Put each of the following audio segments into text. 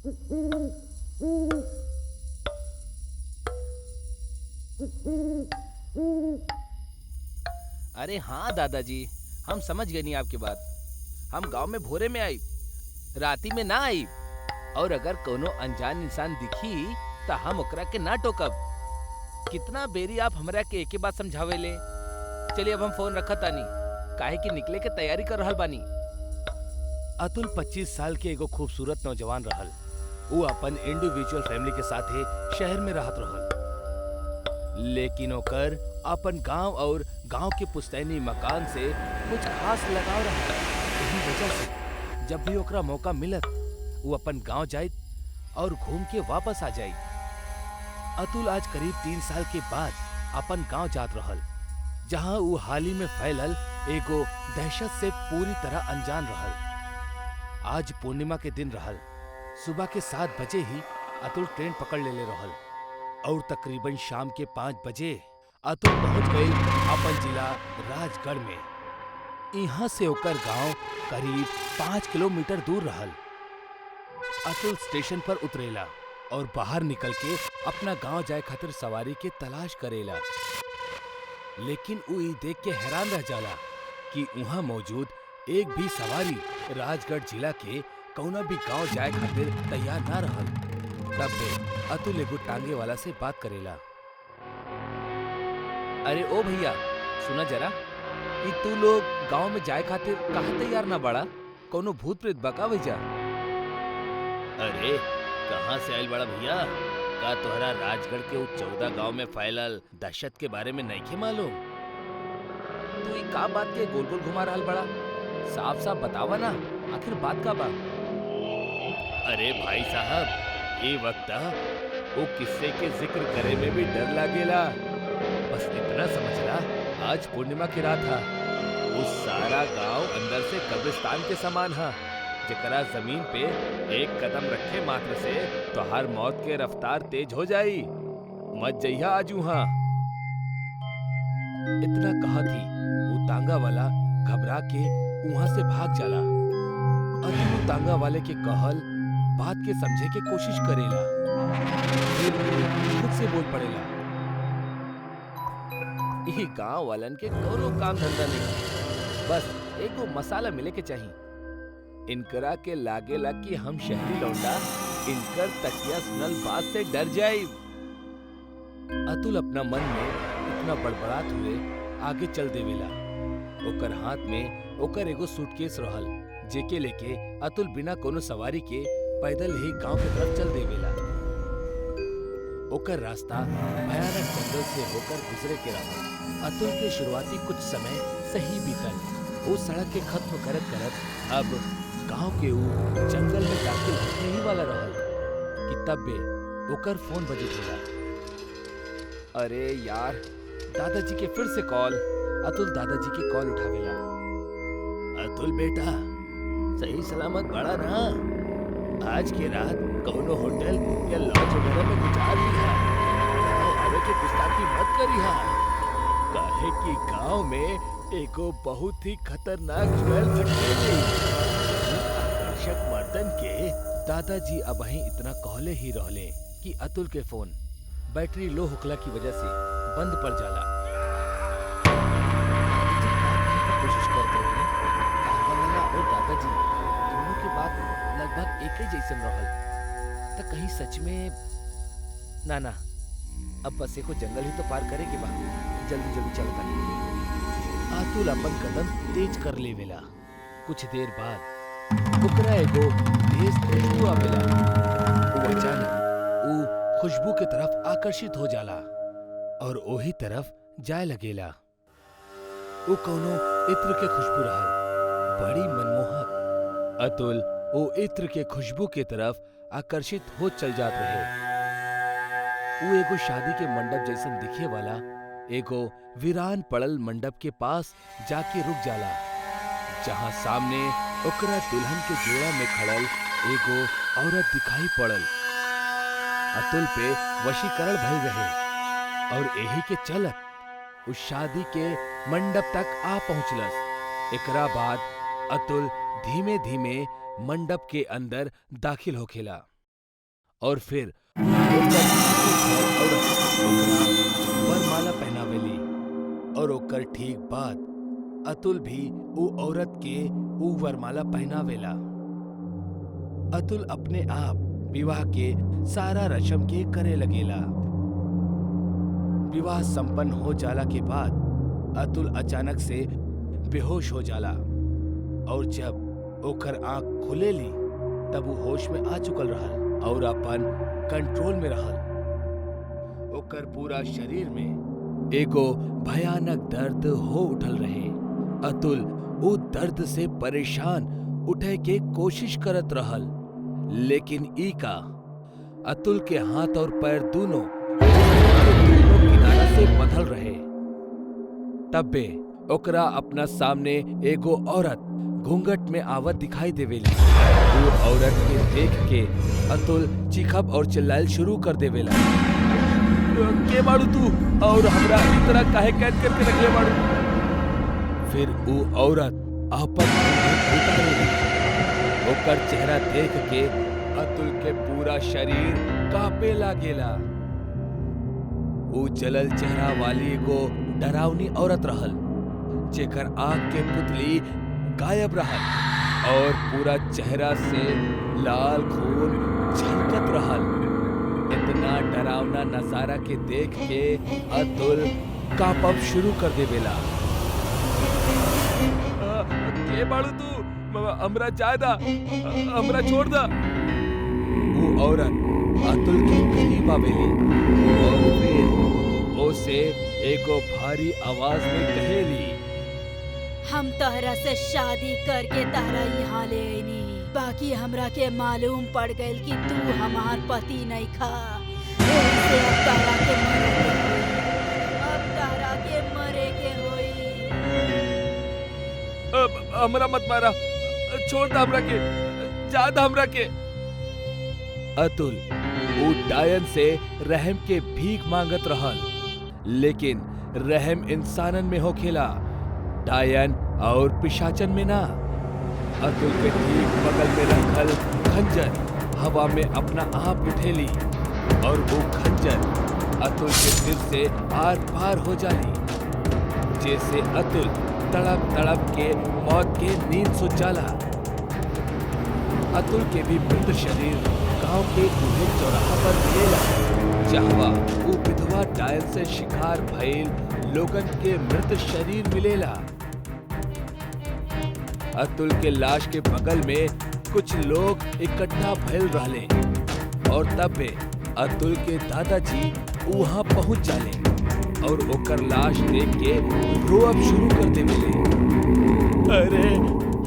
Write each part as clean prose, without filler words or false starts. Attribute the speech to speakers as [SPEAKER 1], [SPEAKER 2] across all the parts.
[SPEAKER 1] अरे हाँ दादाजी, हम समझ गए नहीं आपकी बात। हम गांव में भोरे में आई, राती में ना आई। और अगर कोनो अनजान इंसान दिखी तो हम ओकरा के ना टोकब। कितना बेरी आप हमरा के एके बात समझावे ले। चलिए अब हम फोन रखा तानी, काहे कि निकले के तैयारी कर रहल बानी। अतुल 25 साल के एगो खूबसूरत नौजवान रहल। वो अपन इंडिविजुअल फैमिली के साथे शहर में रहत रहल, लेकिन ओकर अपन गांव और गांव के पुश्तैनी मकान से कुछ खास लगाव रहता। यही वजह से जब भी ओकरा मौका मिलत वो अपन गांव जाए और घूम के वापस आ जाए। अतुल आज करीब 3 साल के बाद अपन गांव जात रहल, जहां वो हाल ही में फैलल एगो दहशत से पूरी तरह अनजान रहल। आज पूर्णिमा के दिन रहल। सुबह के 7 बजे ही अतुल ट्रेन पकड़ ले रहल और तकरीबन शाम के 5 बजे अतुल पहुंच गई अपन जिला राजगढ़ में। यहाँ से ओकर गांव करीब 5 किलोमीटर दूर रहल। अतुल स्टेशन पर उतरेला और बाहर निकल के अपना गांव जाए खातिर सवारी के तलाश करेला, लेकिन वो ये देख के हैरान रह जाला कि वहाँ मौजूद एक भी सवारी राजगढ़ जिला के कौना भी गांव जाए खातिर तैयार ना रहल। तब बे अतुल एगो टांगे वाला से बात करेला। अरे ओ भैया, सुना जरा, कि तू लोग गांव में जाए खातिर काहे तैयार ना बड़ा? कोनो भूत प्रेत बका भैया? अरे कहाँ से आइल बड़ा भैया? का तोहरा राजगढ़ के वो 14 गांव में फैलल दहशत के बारे में नहीं मालूम? तू ई का बात के गोल गोल घुमा रहल बड़ा? साफ साफ बतावा ना, आखिर बात का बा? अरे भाई साहब, ये वक्त वो किस्से के जिक्र करे में भी डर लागेला। बस इतना समझला, आज पूर्णिमा की रात था। वो सारा गांव अंदर से कब्रिस्तान के समान है, जकरा जमीन पे एक कदम रखे मात्र से तोहार मौत के रफ्तार तेज हो जाई। मत जइहा आज वहां। इतना कहा थी वो तांगा वाला घबरा के वहां से भाग जाला। अतुल वो तांगा वाले के कहल बात के समझे के कोशिश करेला, फिर खुद से बोल पड़ेला, ये गांव वालन के कोनो काम धंधा नहीं, बस एगो मसाला मिले के चाहिए। इनकरा के लागेला कि हम शहरी लौंडा इनकर तकिया सुनल बात से डर जाए। अतुल अपना मन में इतना बड़बड़ात हुए आगे चल देवेला। ओकर हाथ में ओकर एगो सूटकेस रहल, जेके लेके अतुल बिना कोनो सवारी के पैदल ही गांव के तरफ चल देवेला। ओकर रास्ता भयानक जंगल से होकर गुजरे के रहल। अतुल के शुरुआती कुछ समय सही बीतल। वो सड़क के खत्म करत करत अब गांव के ऊ जंगल में दाखिल होने ही वाला रहल कि तब बे ओकर फोन बजे होला। अरे यार, दादाजी के फिर से कॉल। अतुल दादाजी के कॉल उठावेला। अतुल बेटा, सही सलामत बड़ा ना? आज के रात कौनो होटल या लॉज वगैरह में गुजार लिहा। आवे के गुस्ताखी मत करिहा, काहे कि गांव में एको बहुत ही खतरनाक ज्वेल भटकेली। आकर्षक मर्दन के दादाजी अबही इतना कहले ही रहले कि अतुल के फोन बैटरी लो होखला की वजह से बंद पड़ जाला। कोशिश करते रहे, और दादाजी दोनों के बात लगभग एक ही जैसन रहल। तो कहीं सच में ना, अब बस एको जंगल ही तो पार करे के बा। जल्दी जल्दी चलता। अतुल अपन कदम तेज कर लेवेला। कुछ देर बाद ओकरा एगो तेज खुशबू आवेला। वो अचानक वो खुशबू के तरफ आकर्षित हो जाला और ओही तरफ जाए लगेला। वो कौनो इत्र के खुशबू रहल, बड़ी मनमोहक। अतुल वो इत्र के खुशबू के तरफ आकर्षित हो चल जात रहे। वो एगो शादी के मंडप जैसन दिखे वाला एगो वीरान पड़ल मंडप के पास जाके रुक जाला, जहां सामने ओकरा दुल्हन के जोड़ा में खड़ल एगो औरत दिखाई पड़ल। अतुल पे वशीकरण भइल रहे और यही के चलत उस शादी के मंडप तक आ पहुंचलस। एकरा बाद अतुल धीमे धीमे मंडप के अंदर दाखिल होखेला। और फिर ओकर औरत ओकरा वरमाला पहनावेली। और ओकर ठीक बाद अतुल भी ऊ औरत के ऊ वरमाला पहनावेला। अतुल अपने आप विवाह के सारा रस्म के करे लगेला। विवाह संपन्न हो जाला के बाद अतुल अचानक से बेहोश हो जाला और जब ओकर आंख खुलेली तब वो होश में आ चुकल रहल और अपन कंट्रोल में रहल। ओकर पूरा शरीर में एगो भयानक दर्द हो उठल रहे। अतुल वो दर्द से परेशान उठे के कोशिश करत रहल, लेकिन ई का अतुल के हाथ और पैर दोनों किनारा से बंधल रहे। तब्बे ओकरा अपना सामने एगो औरत घूंघट में आवत दिखाई देवेली। वो औरत के देख के अतुल चीखब और चिल्लाइल शुरू कर देवेला। के बाड़ू तू और हमरा इस तरह काहे कैद करके रखले बाड़ू? फिर वो औरत आपन घूंघट उतारेली। ओकर चेहरा देख के अतुल के पूरा शरीर कांपे लागेला। वो जलल चेहरा वाली एगो डरावनी औरत रहल जेकर आंख के पुतली गायब रहल और पूरा चेहरा से लाल खून झलकत रहल। इतना डरावना नजारा के देख के अतुल कांपब शुरू कर देवेला। के बाड़ू तू? हमरा जाय दा, हमरा छोड़ दा। वो औरत अतुल के करीब आवेली और फिर ओसे एगो भारी आवाज में कहेली,
[SPEAKER 2] हम तहरा से शादी करके तहरा यहाँ ले आईनी, बाकी हमरा के मालूम पड़ गइल कि तू हमार पति नहीं खा। एही से अब तहरा के मरे के होई।
[SPEAKER 1] हमरा मत मारा, छोड़ दा हमरा के, जा दा हमरा के। अतुल वो डायन से रहम के भीख मांगत रहल, लेकिन रहम इंसानन में होखेला, डायन और पिशाचन में ना। अतुल के ठीक बगल में रखल खंजर हवा में अपना आप उठेली और वो खंजर अतुल के सिर से आर पार हो जाली, जैसे अतुल तड़प तड़प के मौत के नींद सो जाला। अतुल के भी मृत शरीर गांव के दूल्हे चौराहा पर मिलेला, जहाँ वो विधवा डायन से शिकार भइल लोगन के मृत शरीर मिलेला। अतुल के लाश के बगल में कुछ लोग इकट्ठा भइल रहले और तब अतुल के दादाजी वहां पहुंच जाले और ओकर लाश देख के रोअब शुरू कर देवेले। अरे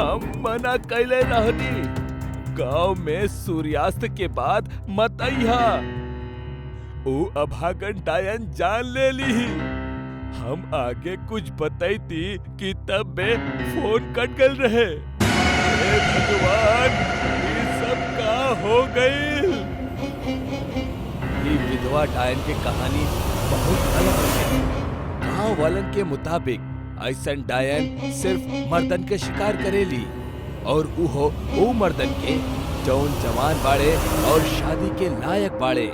[SPEAKER 1] हम मना कैले रहनी, गांव में सूर्यास्त के बाद मत आइहा। ओ अभागन डायन जान ले ली। हम आगे कुछ बताईती कि तब में फोन कट गल रहे। हे भगवान, ये सब का हो गई? ये विधवा डायन की कहानी बहुत अलग है। गांव वालन के मुताबिक ऐसन डायन सिर्फ मर्दन के शिकार करेली और वो मर्दन के जौन जवान बाड़े और शादी के लायक बाड़े।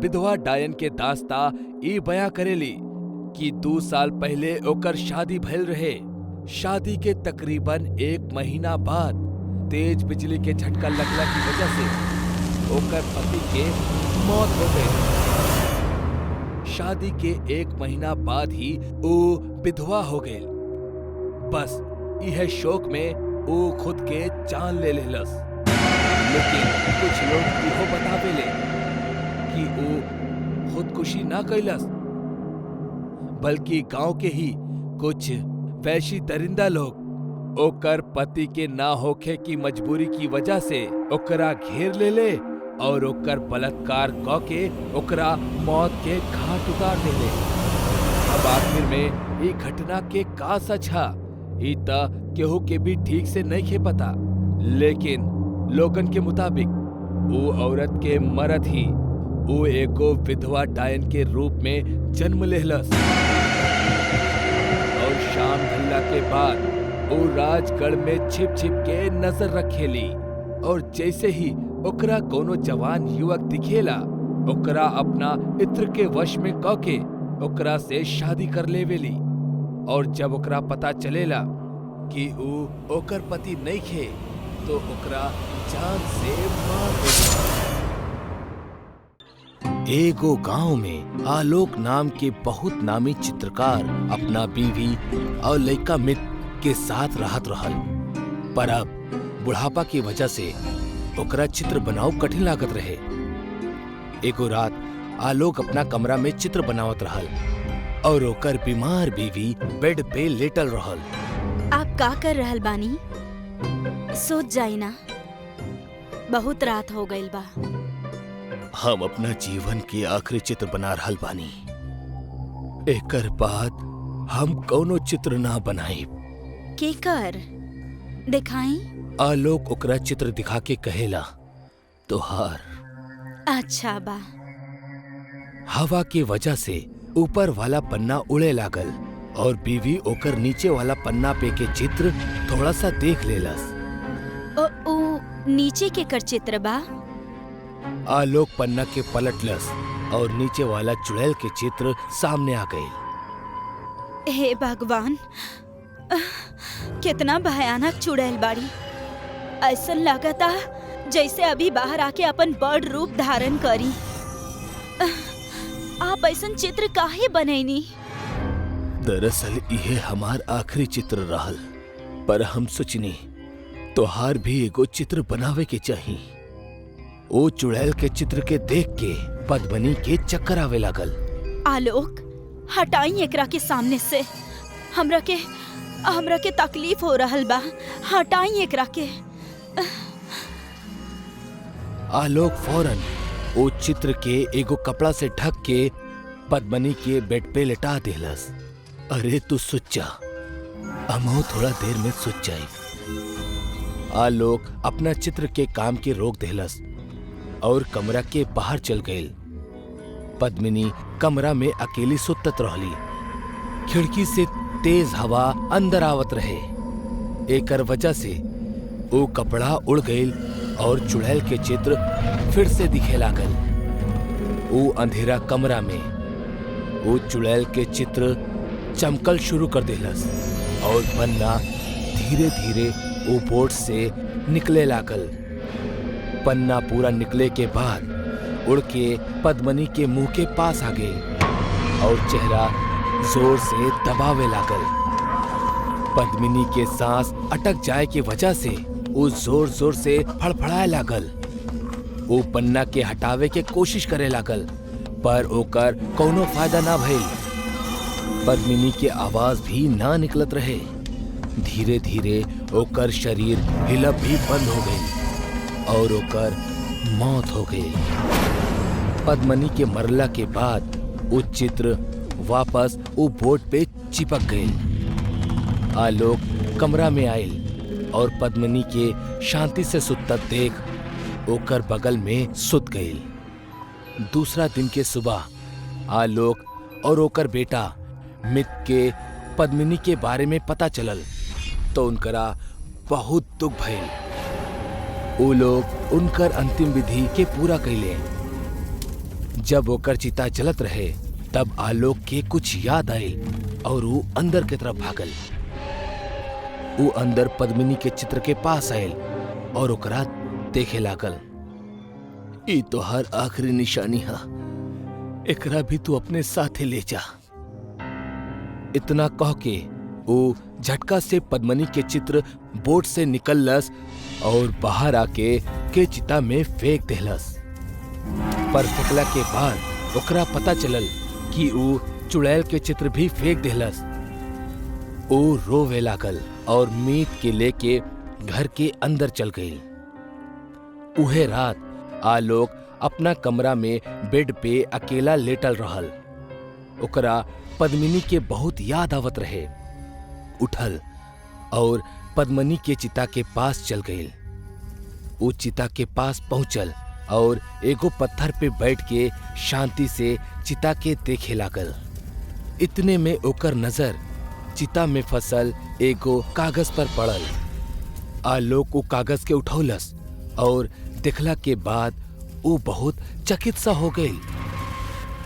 [SPEAKER 1] विधवा डायन के दास्ता ई बयां करेली कि 2 साल पहले ओकर शादी भइल रहे। शादी के तकरीबन 1 महीना बाद तेज बिजली के झटका लगला की वजह से ओकर पति के मौत हो गई। शादी के 1 महीना बाद ही वो विधवा हो गई। बस यह शौक में वो खुद के जान ले लेलस। लेकिन कुछ लोग इहो बतावेले कि वो खुदकुशी ना कैलस, बल्कि गांव के ही कुछ वैशी दरिंदा लोग ओकर पति के ना होखे की मजबूरी की वजह से ओकरा घेर ले और ओकर बलात्कार क के ओकरा मौत के घाट उतार देले। अब आखिर में ये घटना के का सच है ई त केहू के भी ठीक से नहीं खे पता, लेकिन लोगन के मुताबिक वो औरत के मरद ही वो एगो विधवा डायन के रूप में जन्म लेहलस और शाम ढलला के बाद वो राजगढ़ में छिप छिप के नजर रखेली और जैसे ही ओकरा कोनो जवान युवक दिखेला, ओकरा अपना इत्र के वश में कके ओकरा से शादी कर लेवेली। और जब ओकरा पता चलेला कि ऊ ओकर पति नइखे तो ओकरा जान से मार देला। एगो गांव में आलोक नाम के बहुत नामी चित्रकार अपना बीवी और लइका मित्र के साथ रहत रहल। पर अब बुढ़ापा की वजह से ओकरा चित्र बनाओ कठिन लागत रहे। एगो रात आलोक अपना कमरा में चित्र बनावत रहल और ओकर बीमार बीवी बेड पे लेटल रहल।
[SPEAKER 2] आप का कर रहल बानी? सोच जाई ना, बहुत रात हो गइल बा।
[SPEAKER 1] हम अपना जीवन के आखिरी चित्र बना रहल बानी। एकर बाद हम कौनो चित्र ना बनाई।
[SPEAKER 2] के कर दिखाई?
[SPEAKER 1] आलोक ओकरा चित्र दिखा के कहेला, तोहार।
[SPEAKER 2] अच्छा बा।
[SPEAKER 1] हवा के वजह से ऊपर वाला पन्ना उड़े लागल और बीवी ओकर नीचे वाला पन्ना पे के चित्र थोड़ा सा देख लेलस।
[SPEAKER 2] ओ नीचे के कर चित्र बा?
[SPEAKER 1] आलोक पन्ना के पलटलस और नीचे वाला चुड़ैल के चित्र सामने आ गई।
[SPEAKER 2] हे भगवान, कितना भयानक चुड़ैल बाड़ी। ऐसन लगता जैसे अभी बाहर आके अपन बड़ रूप धारण करी। आप ऐसन चित्र काहे बनैनी?
[SPEAKER 1] दरअसल यह हमार आखिरी चित्र रहल, पर हम सोचनी तोहार भी एगो चित्र बनावे के चाही। ओ चुड़ैल के चित्र के देख के पद्मनी के चक्कर आवे लागल।
[SPEAKER 2] आलोक, हटाई एकरा के सामने से। हमरा के तकलीफ हो रहल बा। हटाई एकरा के।
[SPEAKER 1] आलोक फौरन ओ चित्र के एगो कपड़ा से ढक के पद्मनी के बेड पे लेटा देलस। अरे तू सुत जा, हमहू थोड़ा देर में सुत जाई। आलोक अपना चित्र के काम के रोक देलस और कमरा के बाहर चल गई। पद्मिनी कमरा में अकेली सुतत रहली। खिड़की से तेज हवा अंदर आवत रहे। एकर वजह से वो कपड़ा उड़ गई और चुड़ैल के चित्र फिर से दिखे लागल। वो अंधेरा कमरा में वो चुड़ैल के चित्र चमकल शुरू कर देलस और पन्ना धीरे धीरे वो बोर्ड से निकले लागल। पन्ना पूरा निकले के बाद उड़ के पद्मनी के मुंह के पास आ गई और चेहरा जोर से दबावे लागल। पद्मिनी के सांस अटक जाए के वजह से वो जोर जोर से फड़फड़ाए लागल। वो पन्ना के हटावे के कोशिश करे लागल, पर ओकर कोनो फायदा ना भइल। पद्मिनी के आवाज भी ना निकलत रहे। धीरे धीरे ओकर शरीर हिलब भी बंद हो गई और ओकर मौत हो गई। पद्मनी के मरला के बाद वो चित्र वापस वो बोर्ड पे चिपक गई। आलोक कमरा में आयल और पद्मनी के शांति से सुतत देख ओकर बगल में सुत गई। दूसरा दिन के सुबह आलोक और ओकर बेटा मित के पद्मिनी के बारे में पता चलल तो उनकरा बहुत दुख भइल। वो लोग उनकर अंतिम विधि के पूरा कैले। जब ओकर चिता जलत रहे तब आलोक के कुछ याद आयल और वो अंदर की तरफ भागल। वो अंदर पद्मिनी के चित्र के पास आयल और ओकरा देखे लागल। ई तो हर आखिरी निशानी है, एकरा भी तू अपने साथे ले जा। इतना कह के वो झटका से पद्मनी के चित्र बोर्ड से निकललस और बाहर आके के चिता में फेंक देलस। पर फेंकला के बाद ओकरा पता चलल कि वो चुड़ैल के चित्र भी फेंक देलस। वो रोवे लागल और मीत के लेके घर के अंदर चल गई। उहे रात आलोक अपना कमरा में बेड पे अकेला लेटल रहल। ओकरा पद्मिनी के बहुत याद आवत रहे। उठल और पद्मनी के चिता के पास चल गई। वो चिता के पास पहुंचल और एगो पत्थर पे बैठ के शांति से चिता के देखे लागल। इतने में ओकर नजर चिता में फसल एगो कागज पर पड़ल। आलोक वो कागज के उठौलस और देखला के बाद वो बहुत चकित सा हो गई।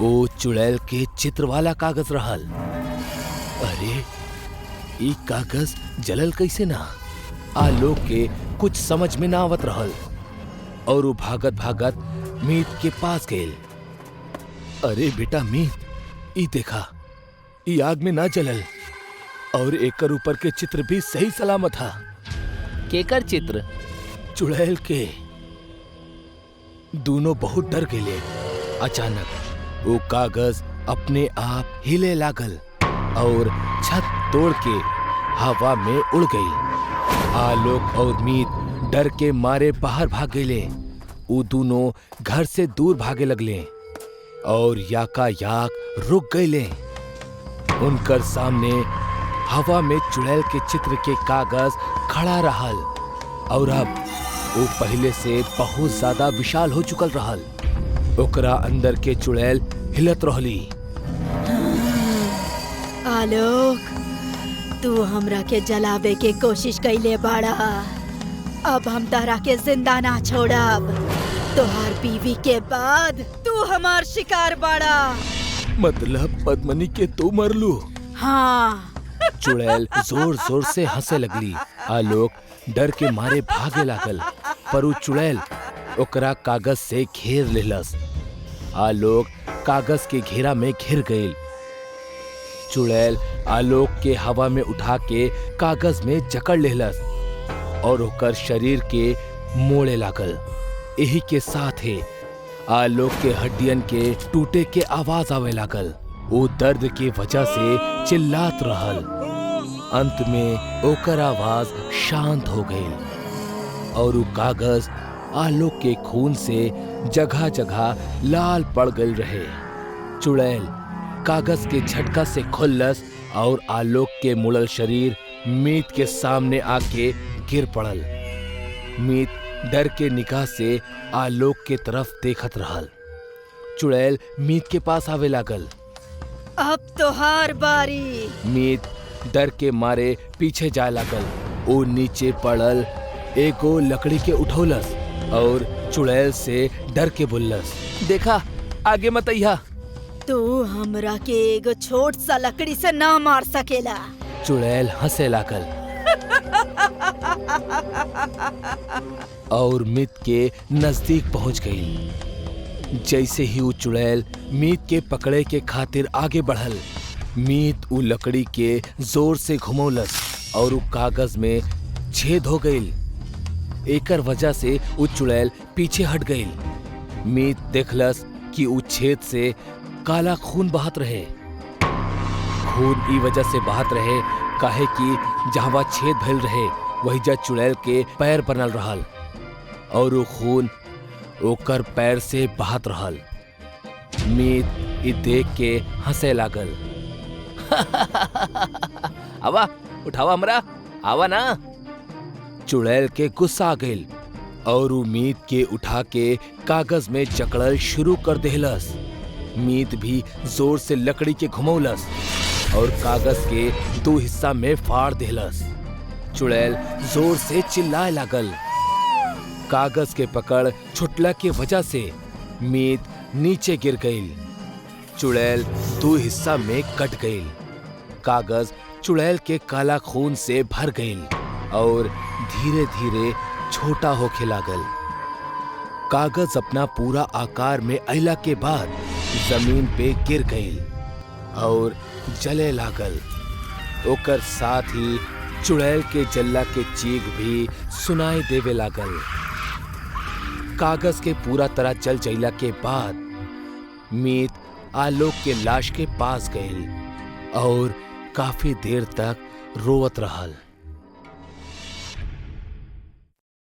[SPEAKER 1] वो चुड़ैल के चित्र वाला कागज रहल। अरे ई कागज जलल कैसे ना? आलोक के कुछ समझ में ना आवत रहल और वो भागत भागत मीत के पास गए। अरे बेटा मीत, ई देखा, ई आग में ना जलल और एकर ऊपर के चित्र भी सही सलामत था। केकर चित्र? चुड़ैल के। दोनों बहुत डर गए। अचानक वो कागज अपने आप हिले लागल और छत तोड़ के हवा में उड़ गई। आलोक और मीत डर के मारे बाहर भाग गए। वो दोनों घर से दूर भागे लगले और याकायाक रुक गए। उनकर सामने हवा में चुड़ैल के चित्र के कागज खड़ा रहल और अब वो पहले से बहुत ज्यादा विशाल हो चुकल रहल। ओकरा अंदर के चुड़ैल हिलत रहली।
[SPEAKER 2] आलोक, तू हमरा के जलावे के कोशिश कैले बाड़ा। अब हम तारा के जिंदा ना छोड़ब। तोहार बीवी के बाद तू हमार शिकार बाड़ा।
[SPEAKER 1] मतलब पद्मनी के तू मरलू?
[SPEAKER 2] हाँ।
[SPEAKER 1] चुड़ैल जोर जोर से हंसे लगली। आलोक डर के मारे भागे लागल, पर वो चुड़ैल ओकरा कागज से घेर लेलस। आलोक कागज के घेरा में घिर गई। चुड़ैल आलोक के हवा में उठा के कागज में जकड़ लेलस और ओकर शरीर के मोड़े लागल। यही के साथ ही आलोक के हड्डियन के टूटे के आवाज आवे लागल। वो दर्द की वजह से चिल्लात रहल। अंत में ओकर आवाज शांत हो गई और वो कागज आलोक के खून से जगह जगह लाल पड़ गई रहे। चुड़ैल कागज के झटका से खुल्लस और आलोक के मुड़ल शरीर मीत के सामने आके गिर पड़ल। मीत डर के निगाह से आलोक के तरफ देखत रहल। चुड़ैल मीत के पास आवे लागल।
[SPEAKER 2] अब तोहार बारी।
[SPEAKER 1] मीत डर के मारे पीछे जाए लागल। वो नीचे पड़ल एगो लकड़ी के उठौलस और चुड़ैल से डर के बोलस, देखा आगे मत अइहा।
[SPEAKER 2] तू हमरा के एगो छोट सा लकड़ी से ना मार सकेला।
[SPEAKER 1] चुड़ैल हंसे लागल और मीत के नजदीक पहुंच गई। जैसे ही वो चुड़ैल मीत के पकड़े के खातिर आगे बढ़ल, मीत वो लकड़ी के जोर से घुमौलस और वो कागज में छेद हो गई। एकर वजह से वो चुड़ैल पीछे हट गई। मीत देखलस कि वो छेद से काला खून बहत रहे। खून ई वजह से बहत रहे काहे कि जहां छेद भइल रहे वही जा चुड़ैल के पैर बनल रहल और वो खून ओकर पैर से बहत रहल। मीत ई देख के हंसे लागल। आवा उठावा हमरा, आवा ना। चुड़ैल के गुस्सा आ गइल और वो मीत के उठा के कागज में जकड़ल शुरू कर देहलस। मीत भी जोर से लकड़ी के घुमौलस और कागज के दो हिस्सा में फाड़ देहलस। चुड़ैल जोर से चिल्लाए लागल। कागज के पकड़ छुटला के वजह से मीत नीचे गिर गई। चुड़ैल दो हिस्सा में कट गई। कागज चुड़ैल के काला खून से भर गई और धीरे धीरे छोटा होके लागल। कागज अपना पूरा आकार में अइला के बाद जमीन पे गिर गई और जले लागल। ओकर साथ ही चुड़ैल के जल्ला के चीख भी सुनाई देवे लागल। कागज के पूरा तरह जल जइला के बाद मीत आलोक के लाश के पास गई और काफी देर तक रोवत रहल।